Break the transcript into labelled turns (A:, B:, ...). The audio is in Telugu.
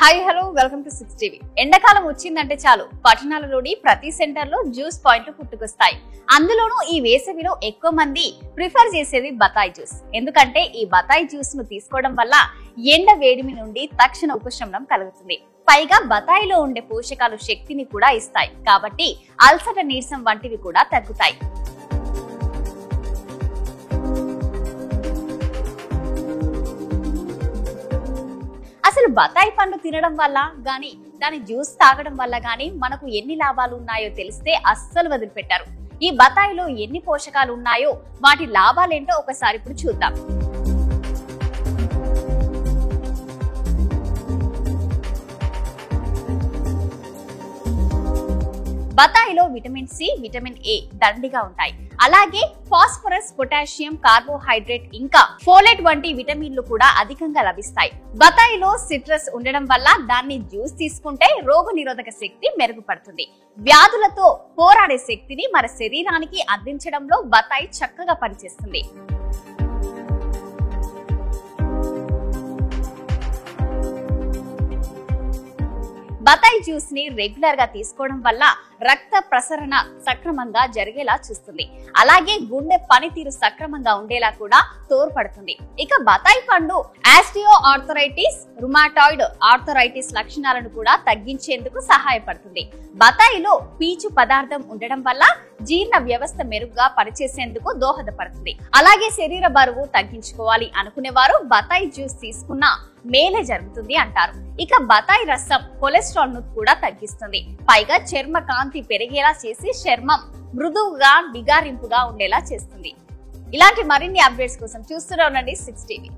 A: Hi hello welcome to 6 TV. ఎండాకాలం వచ్చిందంటే చాలు పట్టణాలలోని ప్రతి సెంటర్ లో జ్యూస్ పాయింట్లు పుట్టుకొస్తాయి. అందులోనూ ఈ వేసవిలో ఎక్కువ మంది ప్రిఫర్ చేసేది బతాయి జ్యూస్. ఎందుకంటే ఈ బతాయి జ్యూస్ ను తీసుకోవడం వల్ల ఎండ వేడిమి నుండి తక్షణ ఉపశమనం కలుగుతుంది. పైగా బతాయిలో ఉండే పోషకాలు శక్తిని కూడా ఇస్తాయి కాబట్టి అల్సట, నీరసం వంటివి కూడా తగ్గుతాయి. అసలు బతాయి పండు తినడం వల్ల గాని, దాని జ్యూస్ తాగడం వల్ల గాని మనకు ఎన్ని లాభాలు ఉన్నాయో తెలిస్తే అస్సలు వదిలిపెట్టారు. ఈ బతాయిలో ఎన్ని పోషకాలు ఉన్నాయో, వాటి లాభాలేంటో ఒకసారి ఇప్పుడు చూద్దాం. బతాయిలో విటమిన్ సి, విటమిన్ ఏ దండిగా ఉంటాయి. అలాగే ఫాస్ఫరస్, పొటాషియం, కార్బోహైడ్రేట్ ఇంకా ఫోలేట్ వంటి విటమిన్లు కూడా అధికంగా లభిస్తాయి. బతాయిలో సిట్రస్ ఉండడం వల్ల దాన్ని జ్యూస్ తీసుకుంటే రోగ నిరోధక శక్తి మెరుగుపడుతుంది. వ్యాధులతో పోరాడే శక్తిని మన శరీరానికి అందించడంలో బతాయి చక్కగా పనిచేస్తుంది. బతాయి జ్యూస్ ని రెగ్యులర్ గా తీసుకోవడం వల్ల రక్త ప్రసరణ సక్రమంగా జరిగేలా చూస్తుంది. అలాగే గుండె పనితీరు సక్రమంగా ఉండేలా కూడా తోడ్పడుతుంది. ఇక బతాయి పండు ఆస్టియో ఆర్థరైటిస్, రుమాటాయిడ్ ఆర్థరైటిస్ లక్షణాలను కూడా తగ్గించేందుకు సహాయపడుతుంది. బతాయిలో పీచు పదార్థం ఉండడం వల్ల జీర్ణ వ్యవస్థ మెరుగ్గా పనిచేసేందుకు దోహదపడుతుంది. అలాగే శరీర బరువు తగ్గించుకోవాలి అనుకునేవారు బతాయి జ్యూస్ తీసుకున్నా మేలే జరుగుతుంది అంటారు. ఇక బతాయి రసం కొలెస్ట్రాల్ ను కూడా తగ్గిస్తుంది. పైగా చర్మ కాంతి పెరిగేలా చేసి చర్మం మృదువుగా, నిగారింపుగా ఉండేలా చేస్తుంది. ఇలాంటి మరిన్ని అప్డేట్స్ కోసం చూస్తూనే ఉండండి 6 టీవీ.